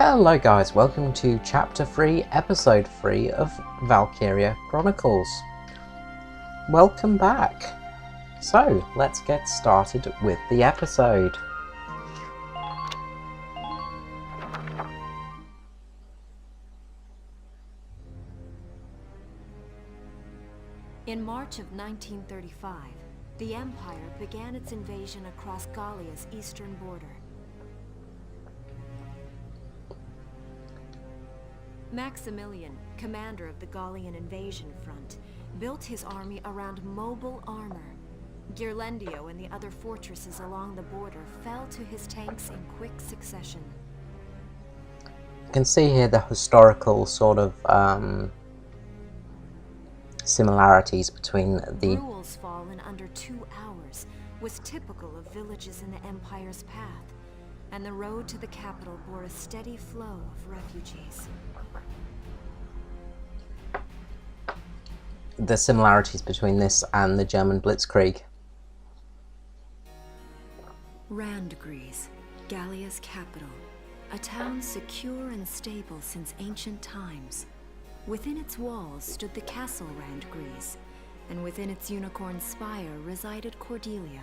Hello guys, welcome to Chapter 3, Episode 3 of Valkyria Chronicles. Welcome back. So, let's get started with the episode. In March of 1935, the Empire began its invasion across Gallia's eastern border. Maximilian, commander of the Gallian invasion front, built his army around mobile armor. Ghirlandaio and the other fortresses along the border fell to his tanks in quick succession. You can see here the historical sort of similarities between the... Bruhl's fall in under 2 hours was typical of villages in the Empire's path, and the road to the capital bore a steady flow of refugees. The similarities between this and the German Blitzkrieg. Randgries, Gallia's capital, a town secure and stable since ancient times. Within its walls stood the castle Randgries, and within its unicorn spire resided Cordelia,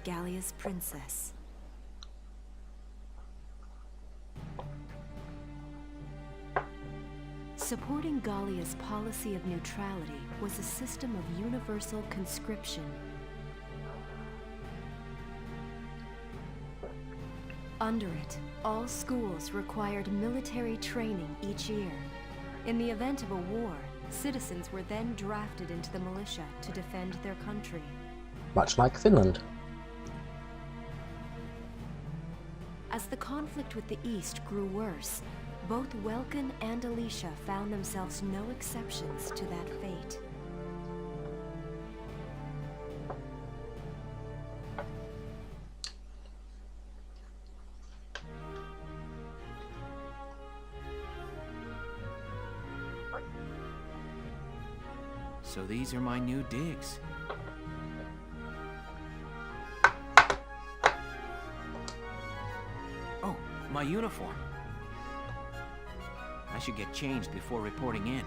Gallia's princess. Supporting Gallia's policy of neutrality was a system of universal conscription. Under it, all schools required military training each year. In the event of a war, citizens were then drafted into the militia to defend their country. Much like Finland. As the conflict with the East grew worse, both Welkin and Alicia found themselves no exceptions to that fate. So these are my new digs. Oh, my uniform. I should get changed before reporting in.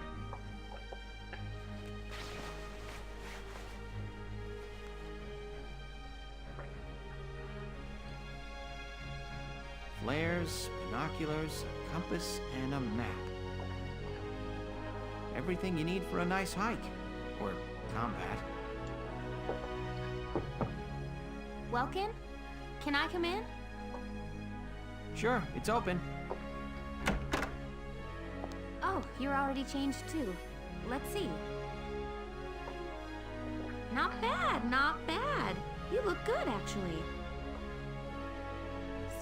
Flares, binoculars, a compass, and a map. Everything you need for a nice hike. Or combat. Welkin? Can I come in? Sure, it's open. Oh, you're already changed too. Let's see. Not bad, not bad. You look good, actually.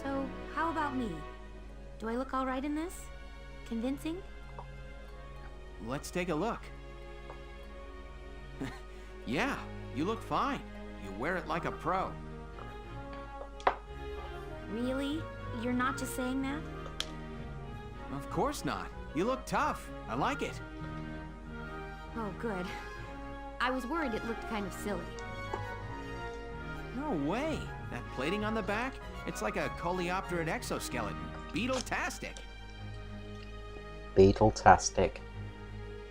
So, how about me? Do I look all right in this? Convincing? Let's take a look. Yeah, you look fine. You wear it like a pro. Really? You're not just saying that? Of course not. You look tough. I like it. Oh, good. I was worried it looked kind of silly. No way. That plating on the back, it's like a coleopterid exoskeleton. Beetle-tastic. Beetle-tastic.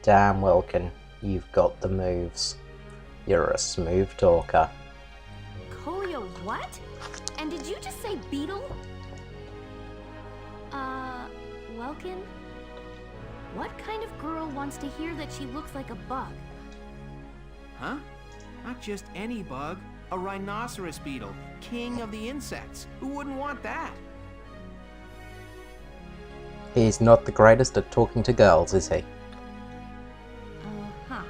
Damn, Welkin, you've got the moves. You're a smooth talker. Colio what? And did you just say beetle? Welkin? What kind of girl wants to hear that she looks like a bug? Huh? Not just any bug. A rhinoceros beetle, king of the insects. Who wouldn't want that? He's not the greatest at talking to girls, is he? Huh.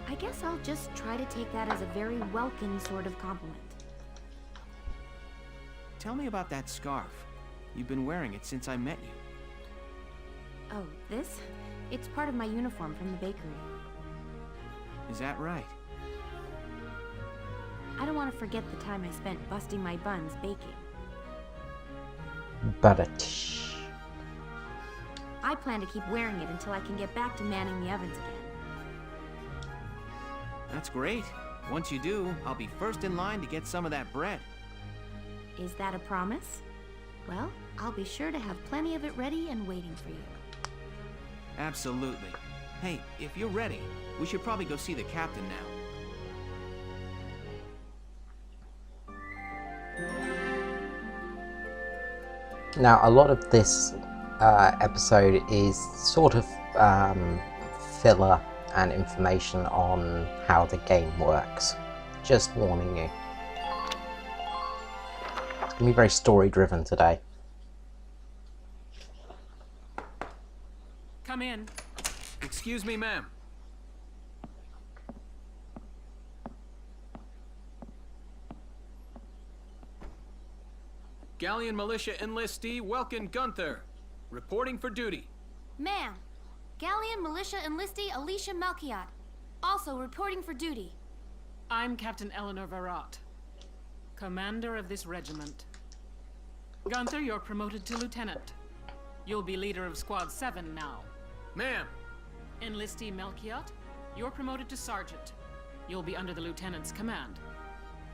I guess I'll just try to take that as a very Welkin sort of compliment. Tell me about that scarf. You've been wearing it since I met you. Oh, this? It's part of my uniform from the bakery. Is that right? I don't want to forget the time I spent busting my buns baking. But I plan to keep wearing it until I can get back to manning the ovens again. That's great. Once you do, I'll be first in line to get some of that bread. Is that a promise? Well, I'll be sure to have plenty of it ready and waiting for you. Absolutely. Hey, if you're ready, we should probably go see the captain now. Now, a lot of this episode is sort of filler and information on how the game works. Just warning you. It's going to be very story-driven today. Come in. Excuse me, ma'am. Galleon Militia Enlistee Welkin Gunther, reporting for duty. Ma'am, Galleon Militia Enlistee Alicia Melchiot, also reporting for duty. I'm Captain Eleanor Varrot, commander of this regiment. Gunther, you're promoted to lieutenant. You'll be leader of Squad 7 now. Ma'am! Enlistee Melchiot, you're promoted to sergeant. You'll be under the lieutenant's command.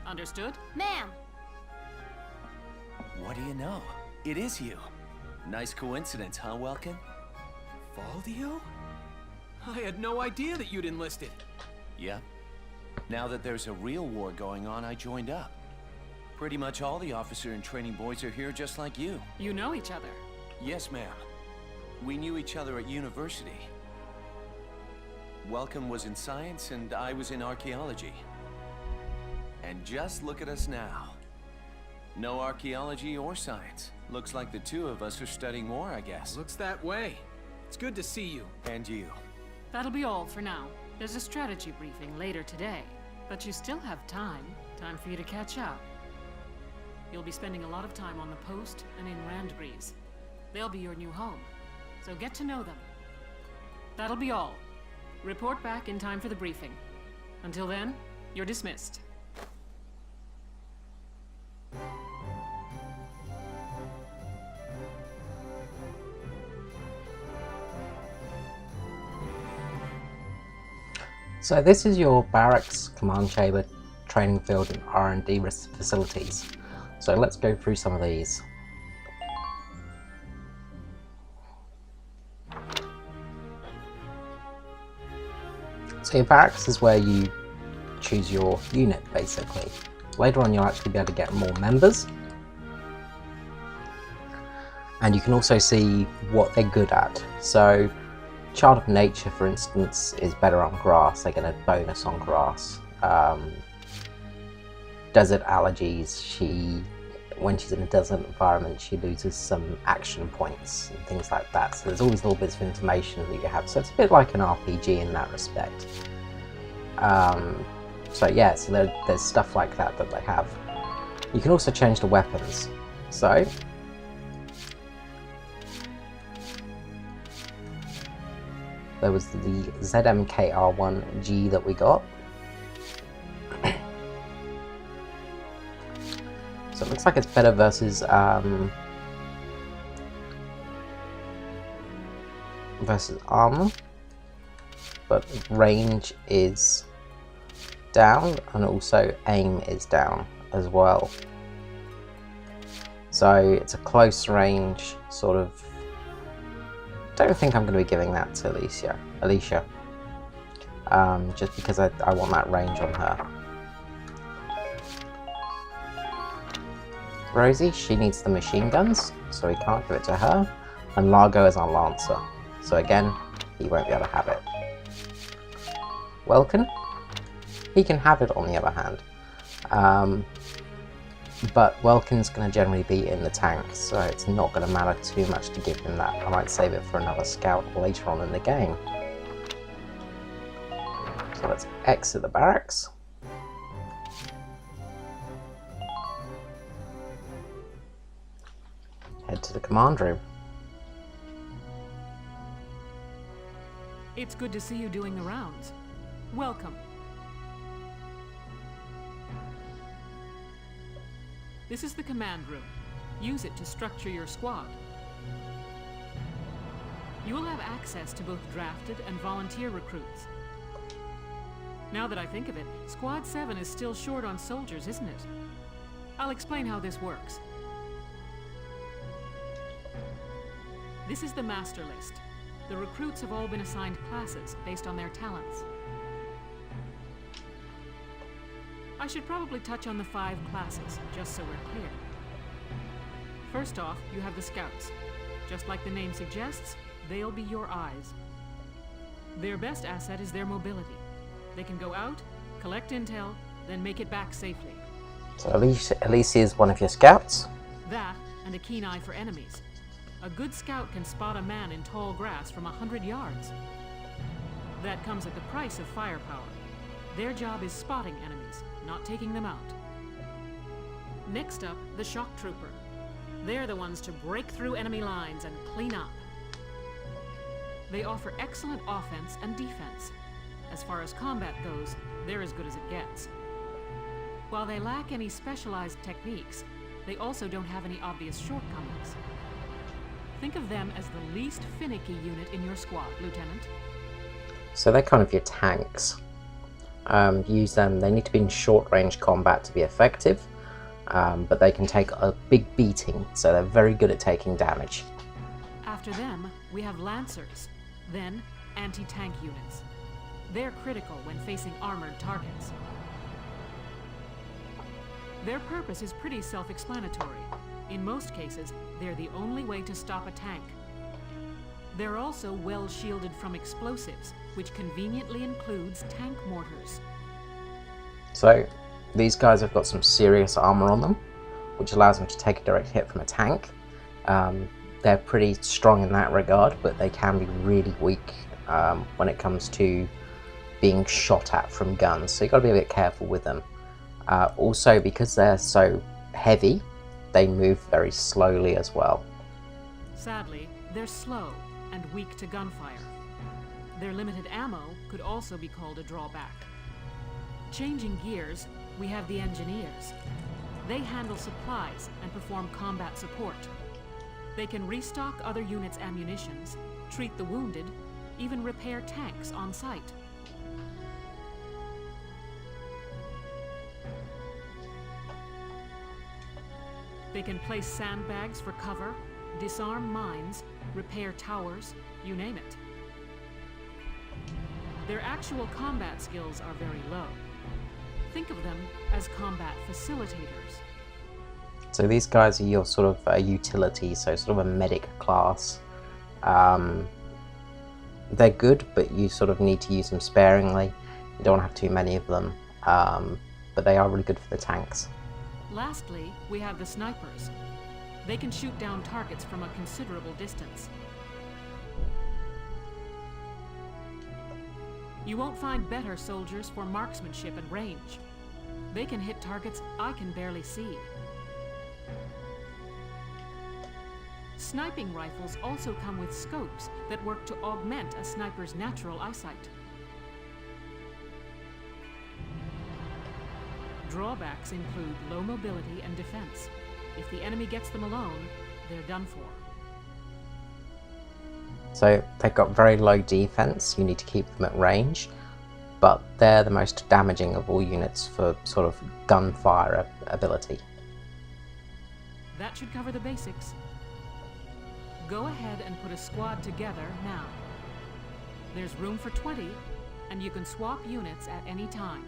Understood? Ma'am! What do you know? It is you. Nice coincidence, huh, Welkin? Valdio? I had no idea that you'd enlisted. Yep. Now that there's a real war going on, I joined up. Pretty much all the officer and training boys are here just like you. You know each other. Yes, ma'am. We knew each other at university. Welkin was in science and I was in archaeology. And just look at us now. No archaeology or science. Looks like the two of us are studying more, I guess. Looks that way. It's good to see you. And you. That'll be all for now. There's a strategy briefing later today, but you still have time. Time for you to catch up. You'll be spending a lot of time on the post and in Randgrees. They'll be your new home, so get to know them. That'll be all. Report back in time for the briefing. Until then, you're dismissed. So this is your barracks, command chamber, training field and R&D facilities. So let's go through some of these. So your barracks is where you choose your unit, basically. Later on you'll actually be able to get more members. And you can also see what they're good at. So Child of Nature, for instance, is better on grass. They get a bonus on grass. Desert allergies, when she's in a desert environment, she loses some action points and things like that. So there's always little bits of information that you have. So it's a bit like an RPG in that respect. So yeah, so there's stuff like that they have. You can also change the weapons. So there was the ZMKR1G that we got. So it looks like it's better versus armor, but range is down and also aim is down as well. So it's a close range sort of. Don't think I'm going to be giving that to Alicia, just because I want that range on her. Rosie, she needs the machine guns, so we can't give it to her. And Largo is our Lancer, so again, he won't be able to have it. Welkin, he can have it on the other hand. But Welkin's going to generally be in the tank, so it's not going to matter too much to give him that. I might save it for another scout later on in the game. So let's exit the barracks. Head to the command room. It's good to see you doing the rounds. Welcome. This is the command room. Use it to structure your squad. You will have access to both drafted and volunteer recruits. Now that I think of it, Squad 7 is still short on soldiers, isn't it? I'll explain how this works. This is the master list. The recruits have all been assigned classes based on their talents. I should probably touch on the 5 classes, just so we're clear. First off, you have the scouts. Just like the name suggests, they'll be your eyes. Their best asset is their mobility. They can go out, collect intel, then make it back safely. So Alicia is one of your scouts. That, and a keen eye for enemies. A good scout can spot a man in tall grass from 100 yards. That comes at the price of firepower. Their job is spotting enemies, not taking them out. Next up, the shock trooper. They're the ones to break through enemy lines and clean up. They offer excellent offense and defense. As far as combat goes, they're as good as it gets. While they lack any specialized techniques, they also don't have any obvious shortcomings. Think of them as the least finicky unit in your squad, Lieutenant. So they're kind of your tanks. Use them, they need to be in short range combat to be effective, but they can take a big beating, so they're very good at taking damage. After them, we have Lancers, then anti-tank units. They're critical when facing armored targets. Their purpose is pretty self-explanatory. In most cases, they're the only way to stop a tank. They're also well shielded from explosives, which conveniently includes tank mortars. So these guys have got some serious armor on them, which allows them to take a direct hit from a tank. They're pretty strong in that regard, but they can be really weak when it comes to being shot at from guns, so you've got to be a bit careful with them. Also, because they're so heavy, they move very slowly as well. Sadly, they're slow and weak to gunfire. Their limited ammo could also be called a drawback. Changing gears, we have the engineers. They handle supplies and perform combat support. They can restock other units' ammunitions, treat the wounded, even repair tanks on site. They can place sandbags for cover, disarm mines, repair towers, you name it. Their actual combat skills are very low. Think of them as combat facilitators. So these guys are your sort of utility, so sort of a medic class. They're good, but you sort of need to use them sparingly. You don't have too many of them, but they are really good for the tanks. Lastly, we have the snipers. They can shoot down targets from a considerable distance. You won't find better soldiers for marksmanship and range. They can hit targets I can barely see. Sniping rifles also come with scopes that work to augment a sniper's natural eyesight. Drawbacks include low mobility and defense. If the enemy gets them alone, they're done for. So they've got very low defense, you need to keep them at range, but they're the most damaging of all units for sort of gunfire ability. That should cover the basics. Go ahead and put a squad together now. There's room for 20, and you can swap units at any time.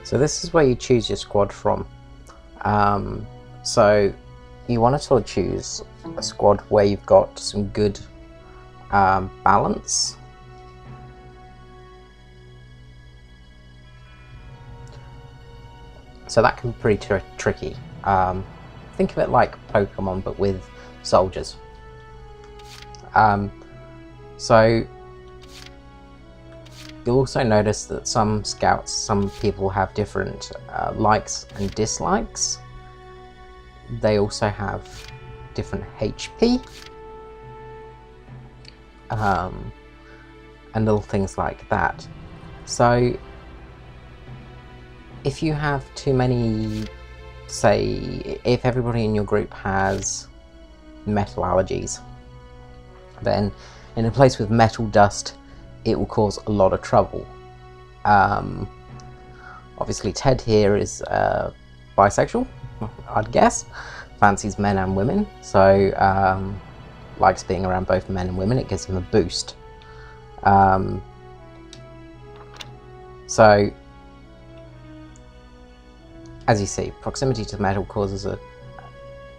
So this is where you choose your squad from. So you want to sort of choose a squad where you've got some good balance. So that can be pretty tricky. Think of it like Pokemon, but with soldiers. So you'll also notice that some scouts, some people have different likes and dislikes. They also have different HP and little things like that. So if you have too many, say, if everybody in your group has metal allergies, then in a place with metal dust, it will cause a lot of trouble. Obviously Ted here is bisexual, I'd guess, fancies men and women, so likes being around both men and women. It gives him a boost. So as you see, proximity to metal causes a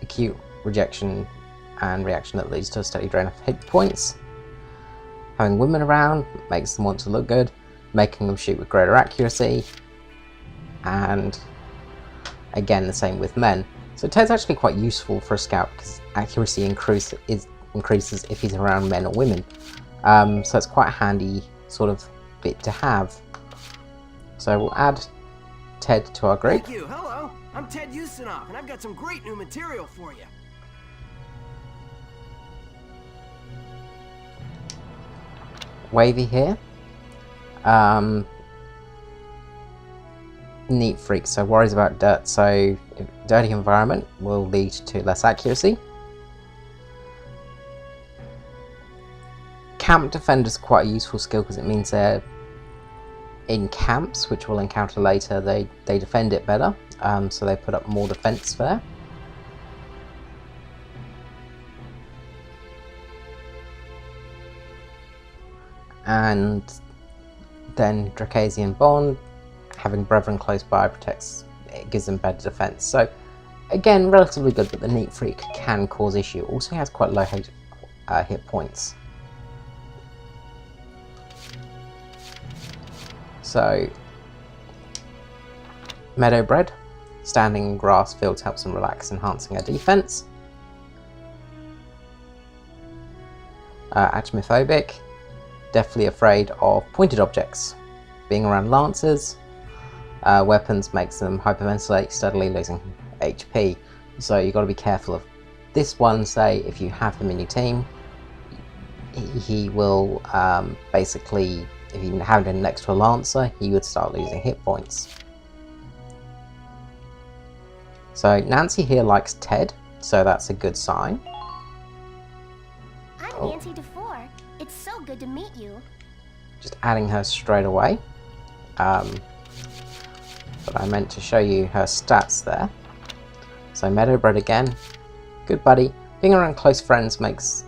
acute rejection and reaction that leads to a steady drain of hit points. Having women around makes them want to look good, making them shoot with greater accuracy, and again the same with men. So Ted's actually quite useful for a scout because accuracy increases if he's around men or women. So it's quite a handy sort of bit to have. So we'll add Ted to our group. Thank you. Hello, I'm Ted Ustinov, and I've got some great new material for you. Wavy here. Neat freak, so worries about dirt, so dirty environment will lead to less accuracy. Camp Defender's quite a useful skill because it means they're in camps, which we'll encounter later. They defend it better, so they put up more defense there. And then Dracasian Bond, having Brethren close by protects, it gives them better defense. So again, relatively good, but the Neat Freak can cause issue. Also has quite low hit points. So Meadowbred, standing in grass fields helps them relax, enhancing their defense. Achmophobic, deathly afraid of pointed objects. Being around lancers, weapons makes them hyperventilate, steadily losing HP. So you've got to be careful of this one. Say if you have him in your team, he will basically, if you have him next to a lancer, he would start losing hit points. So Nancy here likes Ted, so that's a good sign. I'm Nancy DeFore. It's so good to meet you. Just adding her straight away. But I meant to show you her stats there. So Meadowbred again, good buddy. Being around close friends makes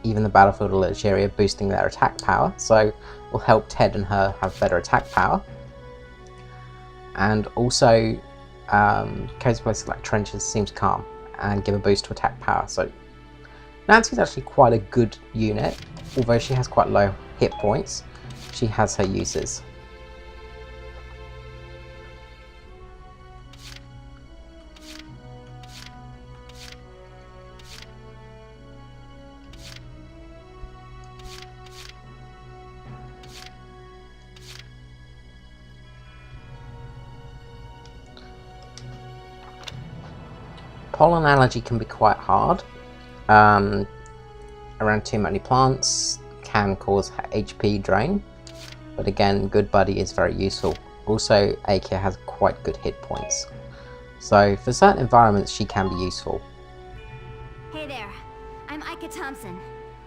even the battlefield a little cheerier, boosting their attack power. So will help Ted and her have better attack power. And also, cozy places like trenches seems calm and give a boost to attack power. So Nancy's actually quite a good unit, although she has quite low hit points. She has her uses. Pollen allergy can be quite hard. Around too many plants can cause HP drain, but again, Good Buddy is very useful. Also, Akia has quite good hit points, so for certain environments she can be useful. Hey there, I'm Ika Thompson.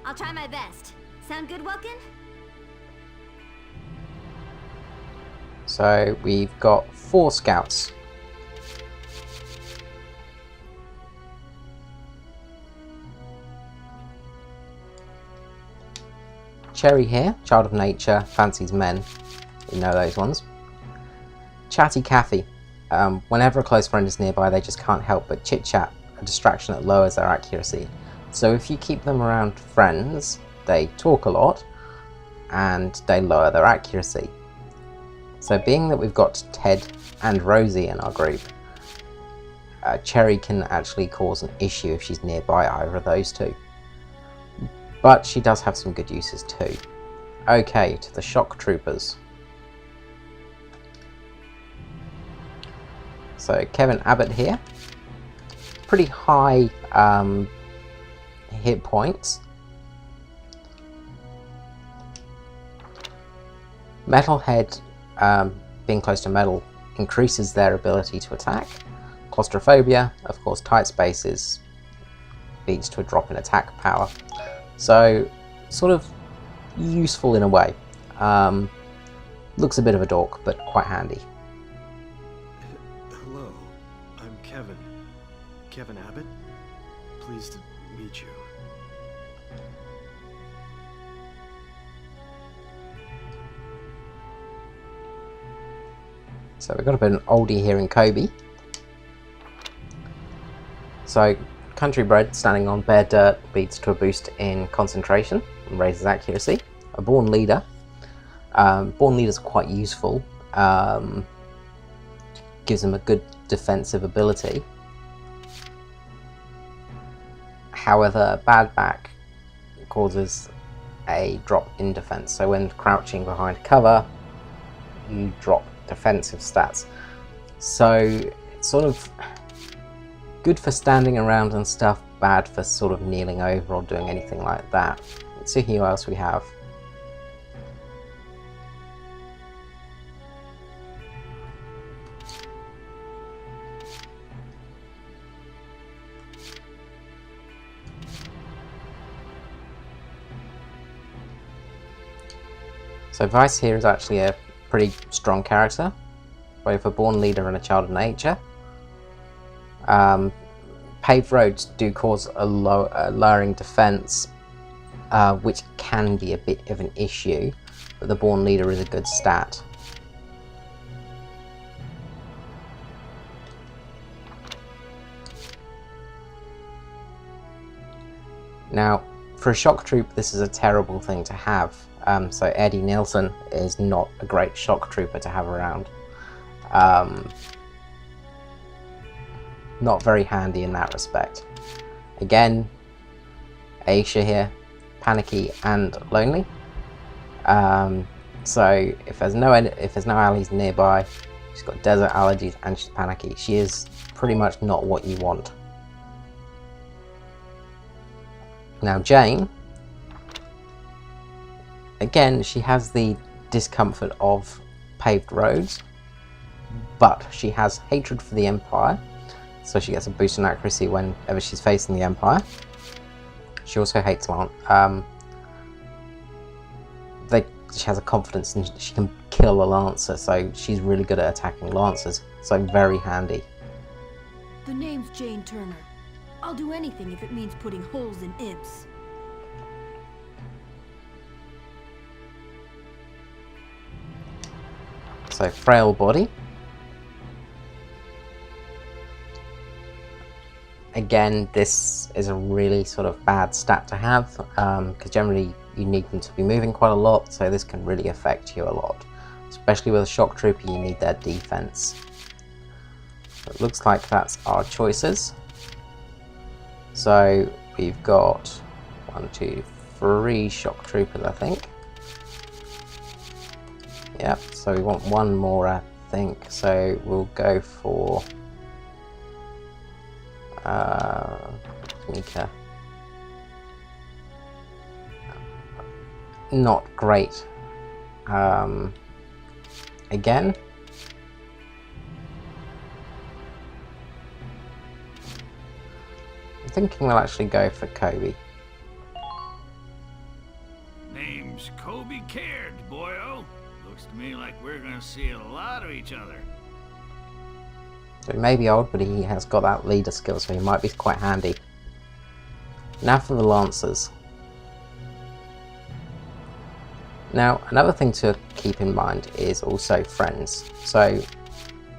I'll try my best. Sound good, Welkin? So we've got 4 scouts. Cherry here, child of nature, fancies men. You know those ones. Chatty Cathy. Whenever a close friend is nearby, they just can't help but chit-chat, a distraction that lowers their accuracy. So if you keep them around friends, they talk a lot, and they lower their accuracy. So being that we've got Ted and Rosie in our group, Cherry can actually cause an issue if she's nearby either of those two. But she does have some good uses too. Okay, to the shock troopers. So Kevin Abbott here. Pretty high hit points. Metalhead, being close to metal, increases their ability to attack. Claustrophobia, of course, tight spaces leads to a drop in attack power. So, sort of useful in a way. Looks a bit of a dork, but quite handy. Hello, I'm Kevin. Kevin Abbott? Pleased to meet you. So we've got a bit of an oldie here in Kobe. So, country bred standing on bare dirt leads to a boost in concentration and raises accuracy. A born leader. Born leaders are quite useful. Gives them a good defensive ability. However, bad back causes a drop in defense. So when crouching behind cover, you drop defensive stats. So it's sort of good for standing around and stuff, bad for sort of kneeling over or doing anything like that. Let's see who else we have. So Vice here is actually a pretty strong character, both a born leader and a child of nature. Paved roads do cause a lowering defense, which can be a bit of an issue, but the born leader is a good stat. Now, for a shock troop, this is a terrible thing to have. So Eddie Nielsen is not a great shock trooper to have around. Not very handy in that respect. Again, Aisha here, panicky and lonely. So if there's no allies nearby, she's got desert allergies and she's panicky. She is pretty much not what you want. Now Jane, again, she has the discomfort of paved roads, but she has hatred for the Empire, so she gets a boost in accuracy whenever she's facing the Empire. She also hates she has a confidence and she can kill a Lancer, so she's really good at attacking Lancers, so very handy. The name's Jane Turner. I'll do anything if it means putting holes in imps. So frail body. Again, this is a really sort of bad stat to have, because generally you need them to be moving quite a lot, so this can really affect you a lot. Especially with a shock trooper, you need their defense. So it looks like that's our choices. So we've got 1, 2, 3 shock troopers, I think. Yep, so we want one more, I think. So we'll go for Mika. Not great. Again. I'm thinking we'll actually go for Kobe. Name's Kobe Caird, boyo. Looks to me like we're gonna see a lot of each other. So he may be old, but he has got that leader skill, so he might be quite handy. Now for the Lancers. Now, another thing to keep in mind is also friends. So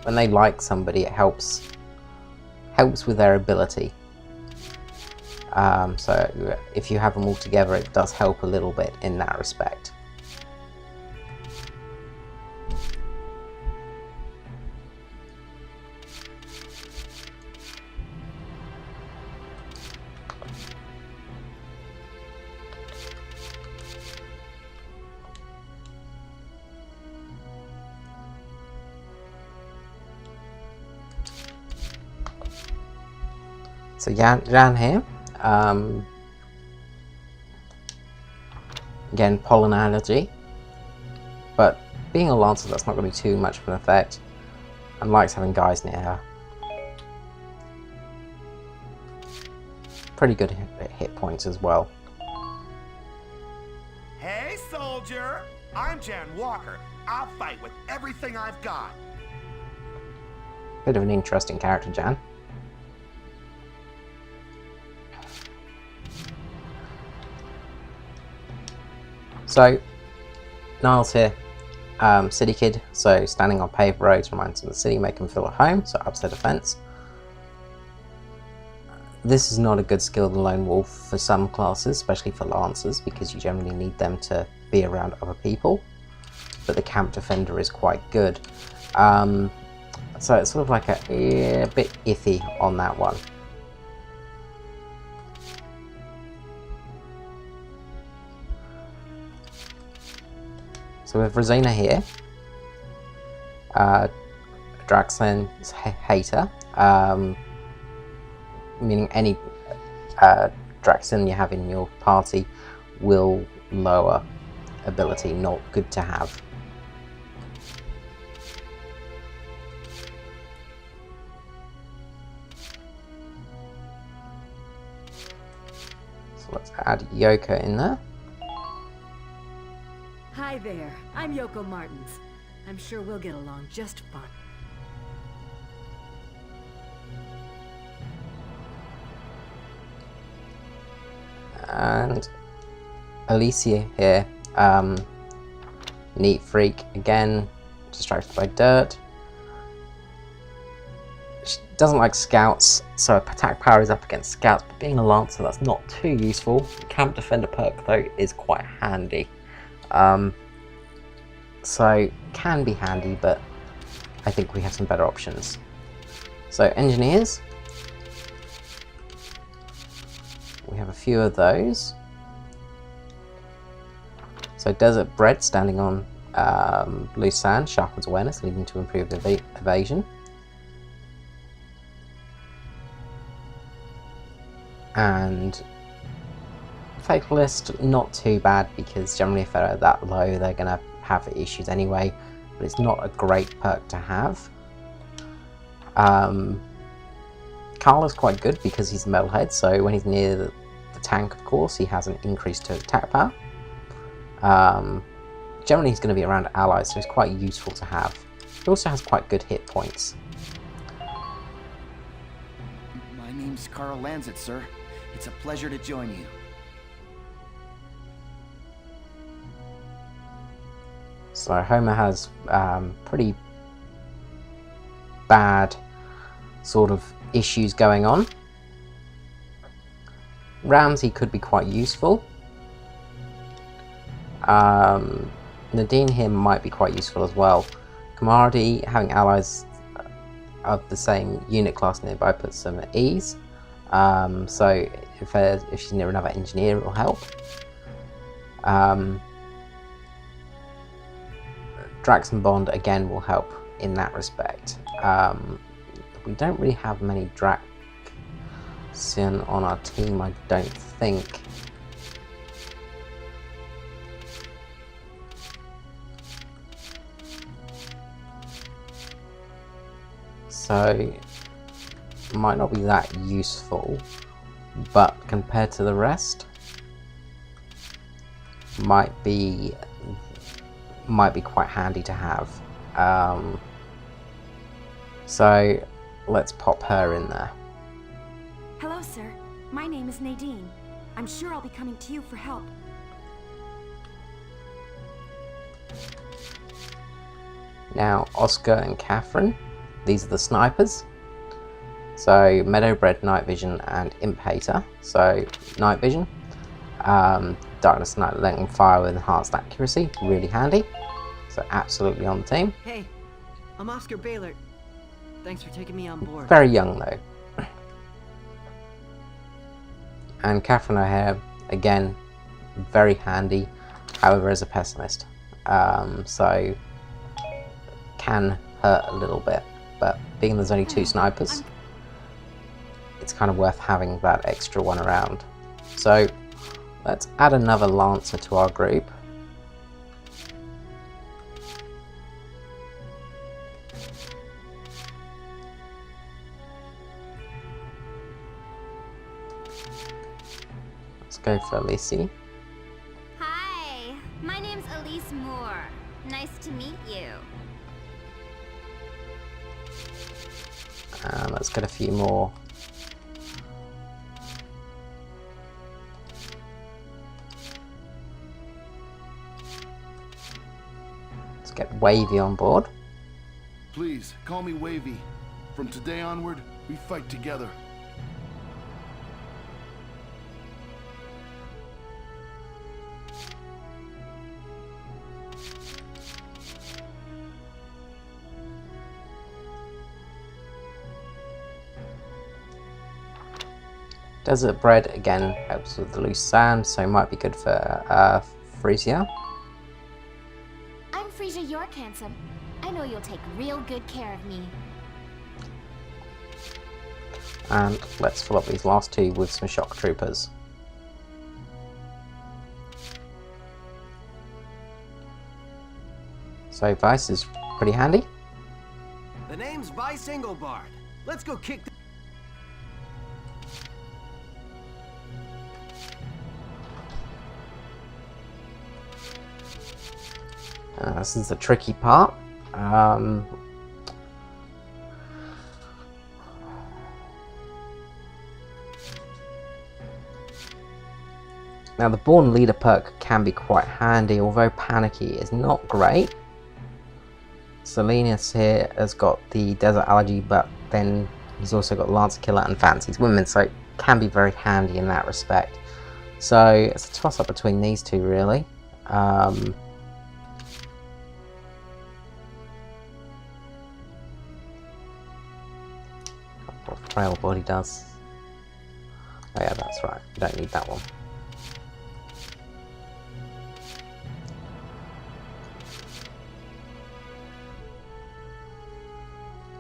when they like somebody, it helps with their ability. So if you have them all together, it does help a little bit in that respect. So Jan here, again pollen allergy, but being a Lancer that's not going to be too much of an effect. and likes having guys near her. Pretty good hit points as well. Hey, soldier! I'm Jan Walker. I'll fight with everything I've got. Bit of an interesting character, Jan. So, Niles here, city kid, so standing on paved roads reminds him of the city, make him feel at home, so ups their defense. This is not a good skill, the Lone Wolf, for some classes, especially for Lancers, because you generally need them to be around other people. But the Camp Defender is quite good. So it's sort of like a bit iffy on that one. So with Rosina here, Draxen's hater, meaning any Draxen you have in your party will lower ability, not good to have. So let's add Yoko in there. Hi there, I'm Yoko Martins. I'm sure we'll get along just fine. And Alicia here, neat freak, again, distracted by dirt. She doesn't like scouts, so attack power is up against scouts, but being a lancer, that's not too useful. Camp Defender perk, though, is quite handy. So, can be handy, but I think we have some better options. So, engineers. We have a few of those. So Desert Bread standing on loose sand, sharpens awareness, leading to improved evasion. And Fatalist, not too bad, because generally if they're that low they're going to have issues anyway, but it's not a great perk to have. Carla's quite good because he's a metalhead, so when he's near the tank, of course, he has an increase to attack power. Generally he's going to be around allies, so he's quite useful to have. He also has quite good hit points. My name's Carl Lanzet, sir. It's a pleasure to join you. So Homer has pretty bad sort of issues going on. Ramsey could be quite useful. Nadine here might be quite useful as well. Kamardi, having allies of the same unit class nearby puts them at ease. So if she's near another engineer, it will help. Drax and Bond again will help in that respect. We don't really have many Draxian on our team, I don't think. So, might not be that useful, but compared to the rest, might be quite handy to have. So let's pop her in there. Hello, sir. My name is Nadine. I'm sure I'll be coming to you for help. Now, Oscar and Catherine, these are the snipers. So, Meadowbred, Night Vision, and Imp Hater. So, Night Vision, Darkness Night Length and Fire with enhanced accuracy, really handy. So, absolutely on the team. Hey, I'm Oscar Baylor. Thanks for taking me on board. Very young though. And Catherine O'Hare, again, very handy, however as a pessimist. So, can hurt a little bit, but being there's only 2 snipers, it's kind of worth having that extra one around. So, let's add another Lancer to our group. go for Lissy. Hi, my name's Elise Moore. Nice to meet you. And let's get a few more. Let's get Wavy on board. Please, call me Wavy. From today onward, we fight together. Desert bread again helps with the loose sand, so might be good for Frisia. I'm Frisia York Handsome. I know you'll take real good care of me. And let's fill up these last two with some shock troopers. So Vice is pretty handy. The name's Vice Engelbard. Let's go kick the... This is the tricky part. Now the Born Leader perk can be quite handy, although Panicky is not great. Salinas here has got the Desert Allergy, but then he's also got Lancer Killer and Fancies Women, so it can be very handy in that respect. So it's a toss up between these two really. What Frail Body does. Oh yeah, that's right, you don't need that one.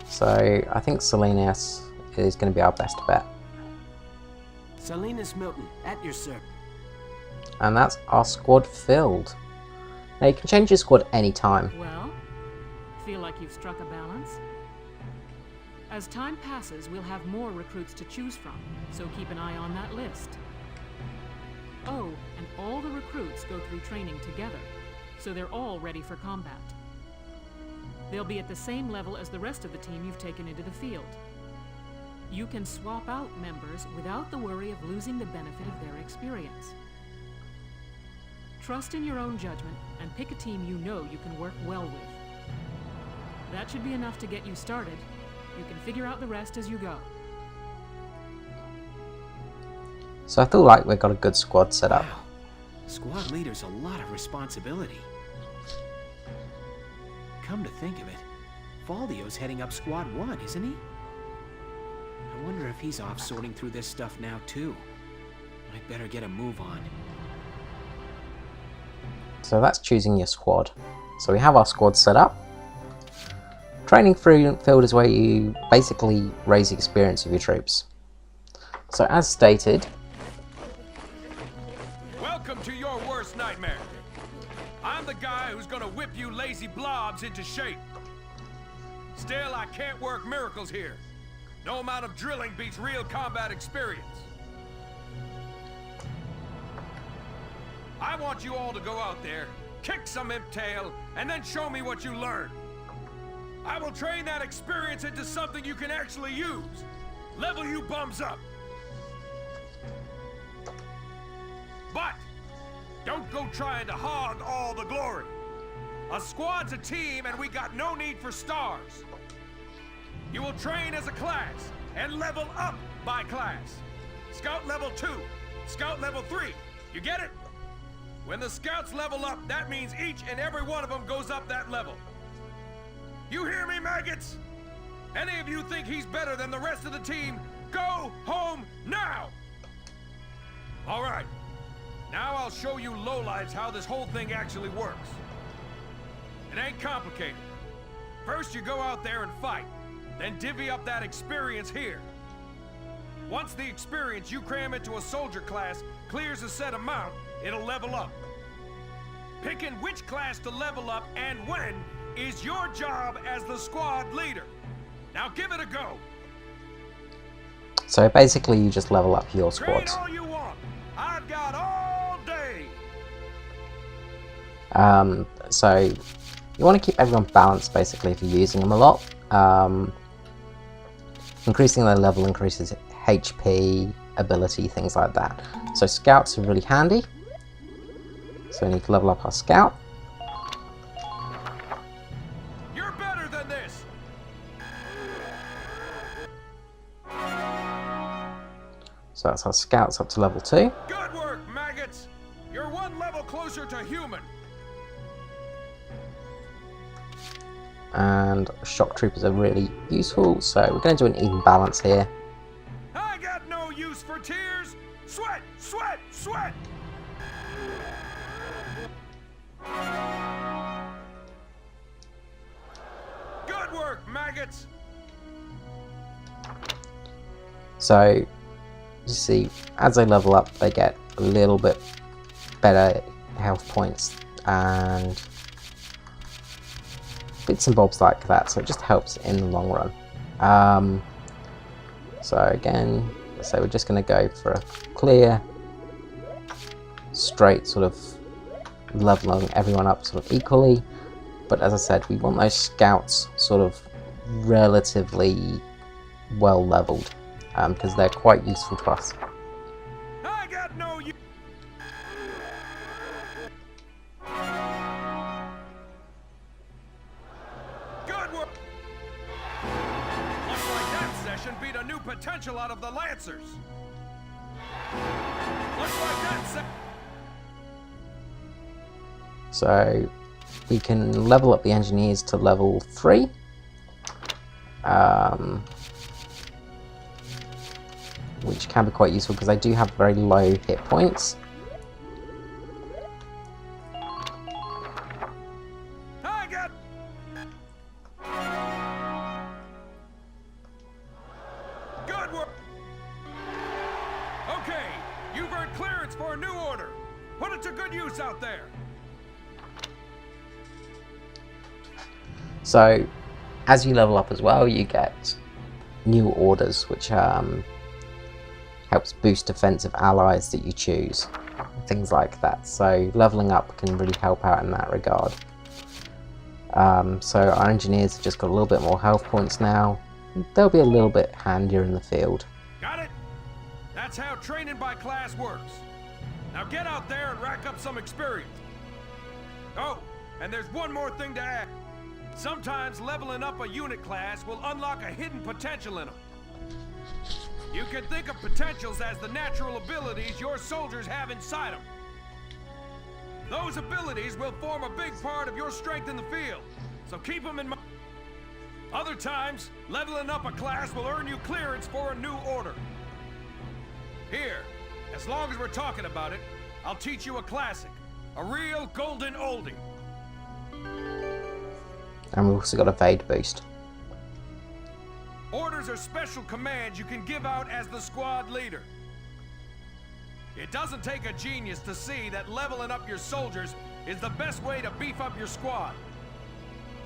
So I think Salinas is going to be our best bet. Salinas Milton, at your service. And that's our squad filled. Now you can change your squad anytime. Well, feel like you've struck a balance? As time passes, we'll have more recruits to choose from, so keep an eye on that list. Oh, and all the recruits go through training together, so they're all ready for combat. They'll be at the same level as the rest of the team you've taken into the field. You can swap out members without the worry of losing the benefit of their experience. Trust in your own judgment and pick a team you know you can work well with. That should be enough to get you started. You can figure out the rest as you go. So I feel like we've got a good squad set up. Wow. Squad leader's a lot of responsibility. Come to think of it, Faldio's heading up Squad 1, isn't he? I wonder if he's off sorting through this stuff now too. I'd better get a move on. So that's choosing your squad. So we have our squad set up. Training field is where you basically raise the experience of your troops. So as stated... Welcome to your worst nightmare. I'm the guy who's gonna whip you lazy blobs into shape. Still, I can't work miracles here. No amount of drilling beats real combat experience. I want you all to go out there, kick some imp tail, and then show me what you learn. I will train that experience into something you can actually use. Level you bums up. But don't go trying to hog all the glory. A squad's a team, and we got no need for stars. You will train as a class and level up by class. Scout level 2, Scout level 3. You get it? When the scouts level up, that means each and every one of them goes up that level. You hear me, maggots? Any of you think he's better than the rest of the team, go home now! All right. Now I'll show you lowlives how this whole thing actually works. It ain't complicated. First you go out there and fight, then divvy up that experience here. Once the experience you cram into a soldier class clears a set amount, it'll level up. Picking which class to level up and when is your job as the squad leader. Now give it a go. So basically you just level up your Train squads. all you want. I've got all day. So you want to keep everyone balanced basically if you're using them a lot. Increasing their level increases HP, ability, things like that. So scouts are really handy. So we need to level up our scout. You're better than this. So that's our scouts up to level 2. Good work, maggots. You're one level closer to human. And shock troopers are really useful, so we're going to do an even balance here. I got no use for tears. Sweat, sweat, sweat. Good work, maggots. So you see, as they level up, they get a little bit better health points and bits and bobs like that, so it just helps in the long run. So again, let's say we're just going to go for a clear, straight sort of leveling everyone up sort of equally, but as I said, we want those scouts sort of relatively well leveled, because they're quite useful to us. I got no use. Good work. Looks like that session beat a new potential out of the Lancers. Looks like that So we can level up the engineers to level 3. Which can be quite useful because they do have very low hit points. I got. Good work. Okay, you've earned clearance for a new order. Put it to good use out there. So, as you level up as well, you get new orders, which helps boost defensive allies that you choose, things like that. So, leveling up can really help out in that regard. So, our engineers have just got a little bit more health points now. They'll be a little bit handier in the field. Got it? That's how training by class works. Now get out there and rack up some experience. Oh, and there's one more thing to add. Sometimes leveling up a unit class will unlock a hidden potential in them. You can think of potentials as the natural abilities your soldiers have inside them. Those abilities will form a big part of your strength in the field, so keep them in mind. Other times, leveling up a class will earn you clearance for a new order. Here, as long as we're talking about it, I'll teach you a classic, a real golden oldie. And we've also got a evade boost. Orders are special commands you can give out as the squad leader. It doesn't take a genius to see that leveling up your soldiers is the best way to beef up your squad.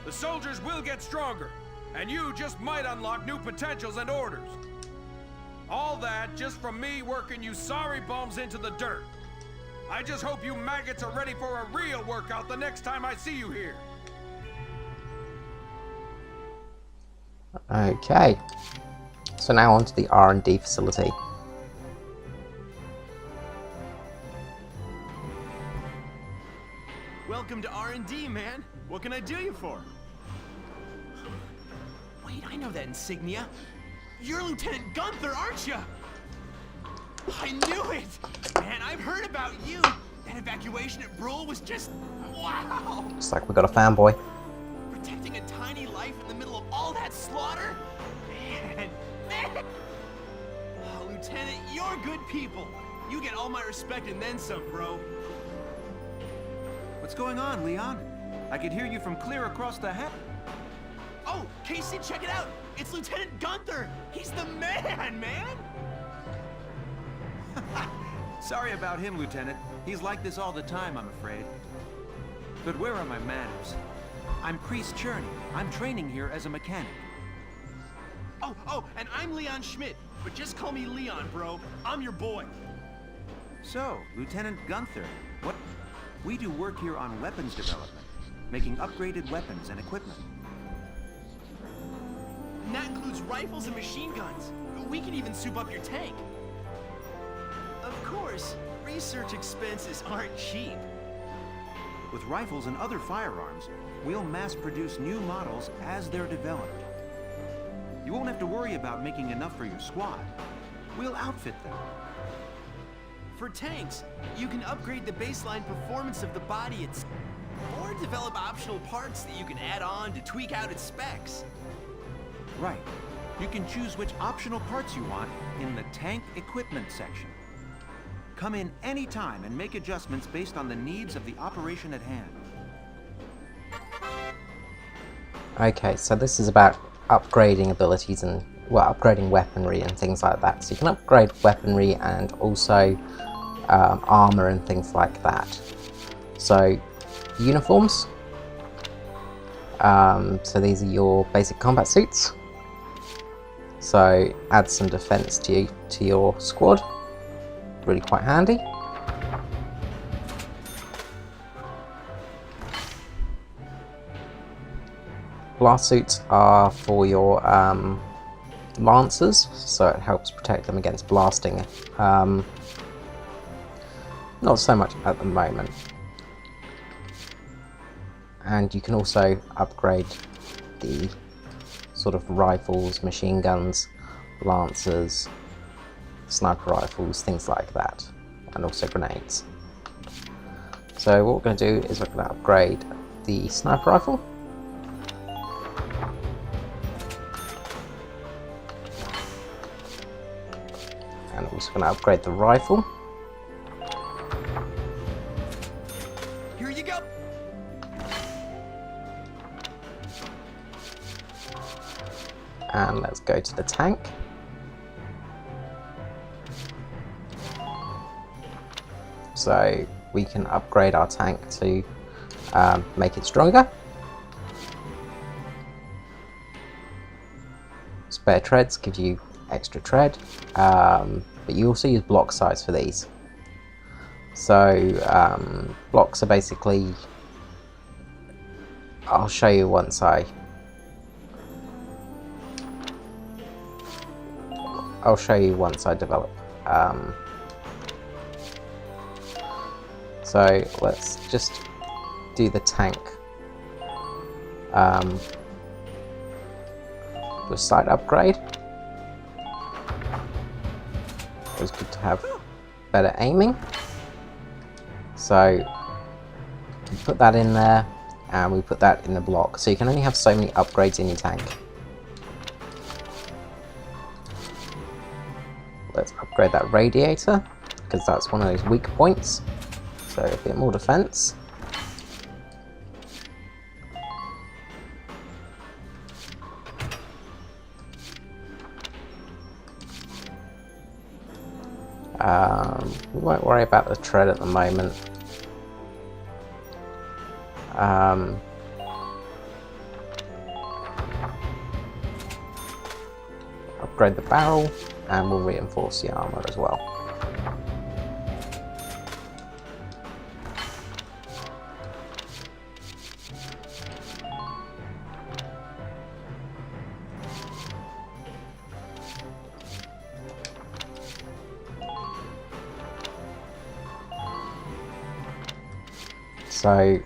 The soldiers will get stronger, and you just might unlock new potentials and orders. All that just from me working you sorry bums into the dirt. I just hope you maggots are ready for a real workout the next time I see you here. Okay, so now on to the R&D facility. Welcome to R&D, man. What can I do you for? Wait, I know that insignia. You're Lieutenant Gunther, aren't you? I knew it! Man, I've heard about you. That evacuation at Brule was just... wow! Looks like we got a fanboy. Protecting a tiny life in the middle of all that slaughter? Man! Oh, Lieutenant, you're good people. You get all my respect and then some, bro. What's going on, Leon? I could hear you from clear across the head. Oh, Casey, check it out! It's Lieutenant Gunther! He's the man, man! Sorry about him, Lieutenant. He's like this all the time, I'm afraid. But where are my manners? I'm Kreese Cherney. I'm training here as a mechanic. Oh, and I'm Leon Schmidt. But just call me Leon, bro. I'm your boy. So, Lieutenant Gunther, what? We do work here on weapons development, making upgraded weapons and equipment. And that includes rifles and machine guns. We can even soup up your tank. Of course, research expenses aren't cheap. With rifles and other firearms, we'll mass produce new models as they're developed. You won't have to worry about making enough for your squad. We'll outfit them. For tanks, you can upgrade the baseline performance of the body itself, or develop optional parts that you can add on to tweak out its specs. Right. You can choose which optional parts you want in the tank equipment section. Come in any time and make adjustments based on the needs of the operation at hand. Okay, so this is about upgrading abilities and, well, upgrading weaponry and things like that. So you can upgrade weaponry and also armor and things like that. So uniforms. So these are your basic combat suits. So add some defense to your squad. Really quite handy. Blast suits are for your lancers, so it helps protect them against blasting. Not so much at the moment. And you can also upgrade the sort of rifles, machine guns, lancers, sniper rifles, things like that, and also grenades. So what we're going to do is we're going to upgrade the sniper rifle. And we're also going to upgrade the rifle. Here you go. And let's go to the tank. So we can upgrade our tank to make it stronger. Spare treads give you extra tread, but you also use block size for these. So blocks are basically, I'll show you once I develop. So let's just do the tank. The sight upgrade. It was good to have better aiming. So we put that in there, and we put that in the block. So you can only have so many upgrades in your tank. Let's upgrade that radiator, because that's one of those weak points. So a bit more defense. We won't worry about the tread at the moment. Upgrade the barrel, and we'll reinforce the armor as well. So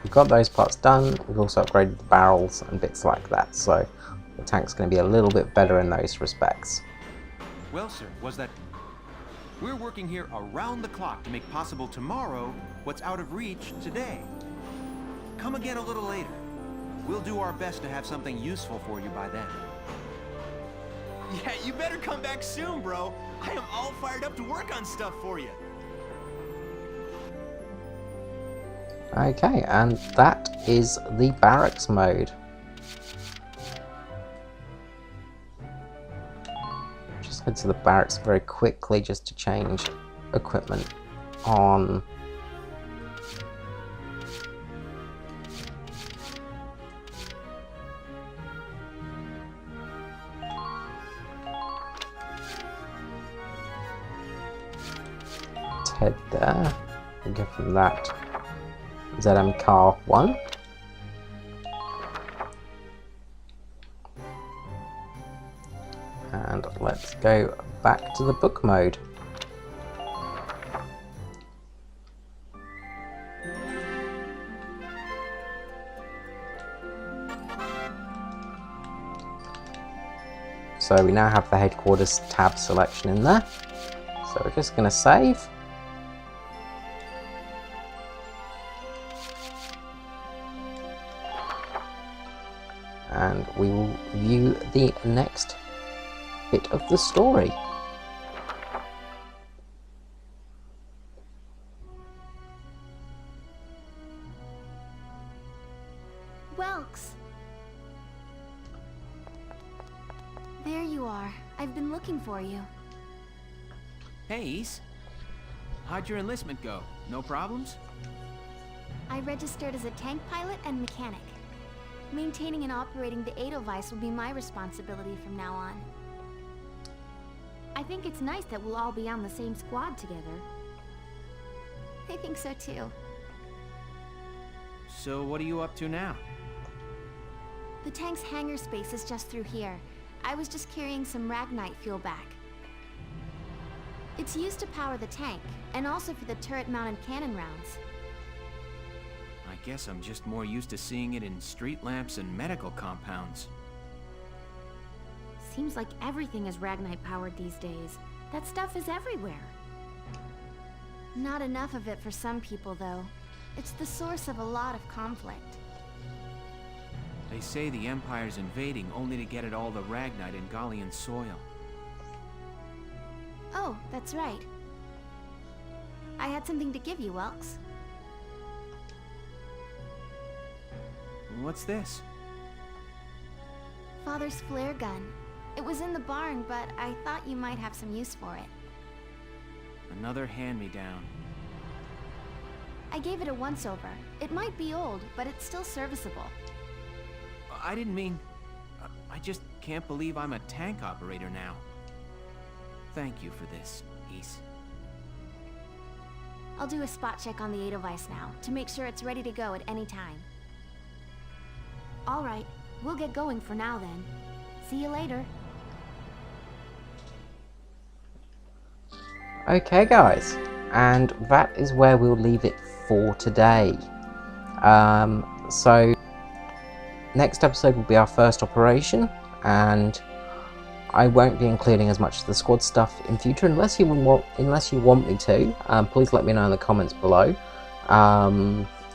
we've got those parts done. We've also upgraded the barrels and bits like that. So the tank's going to be a little bit better in those respects. Well, sir, was that... We're working here around the clock to make possible tomorrow what's out of reach today. Come again a little later. We'll do our best to have something useful for you by then. Yeah, you better come back soon, bro. I am all fired up to work on stuff for you. Okay, and that is the barracks mode. Just head to the barracks very quickly just to change equipment on. head there. We'll go from that ZM car 1. And let's go back to the book mode. So we now have the headquarters tab selection in there. So we're just going to save. And we will view the next bit of the story. Welks! There you are. I've been looking for you. Hey, Ace. How'd your enlistment go? No problems? I registered as a tank pilot and mechanic. Maintaining and operating the Edelweiss will be my responsibility from now on. I think it's nice that we'll all be on the same squad together. I think so too. So what are you up to now? The tank's hangar space is just through here. I was just carrying some Ragnite fuel back. It's used to power the tank, and also for the turret-mounted cannon rounds. I guess I'm just more used to seeing it in street lamps and medical compounds. Seems like everything is Ragnite powered these days. That stuff is everywhere. Not enough of it for some people, though. It's the source of a lot of conflict. They say the Empire's invading only to get at all the Ragnite in Gallian soil. Oh, that's right. I had something to give you, Welks. What's this? Father's flare gun. It was in the barn, but I thought you might have some use for it. Another hand-me-down. I gave it a once-over. It might be old, but it's still serviceable. I didn't mean... I just can't believe I'm a tank operator now. Thank you for this, Ace. I'll do a spot check on the Edelweiss now, to make sure it's ready to go at any time. Alright, we'll get going for now then. See you later. Okay guys, and that is where we'll leave it for today. So next episode will be our first operation, and I won't be including as much of the squad stuff in future unless you want me to. Please let me know in the comments below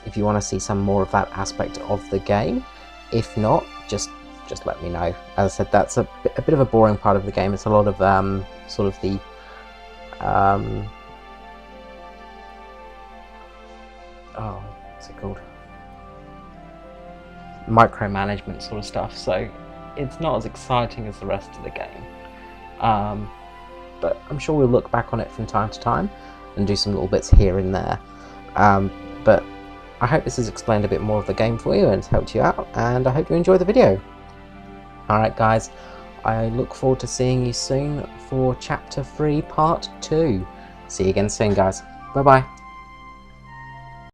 if you want to see some more of that aspect of the game. If not, just let me know. As I said, that's a bit of a boring part of the game. It's a lot of sort of the what's it called? Micromanagement sort of stuff, so it's not as exciting as the rest of the game. But I'm sure we'll look back on it from time to time and do some little bits here and there. But I hope this has explained a bit more of the game for you and helped you out, and I hope you enjoy the video. Alright guys, I look forward to seeing you soon for Chapter 3 Part 2. See you again soon guys. Bye bye.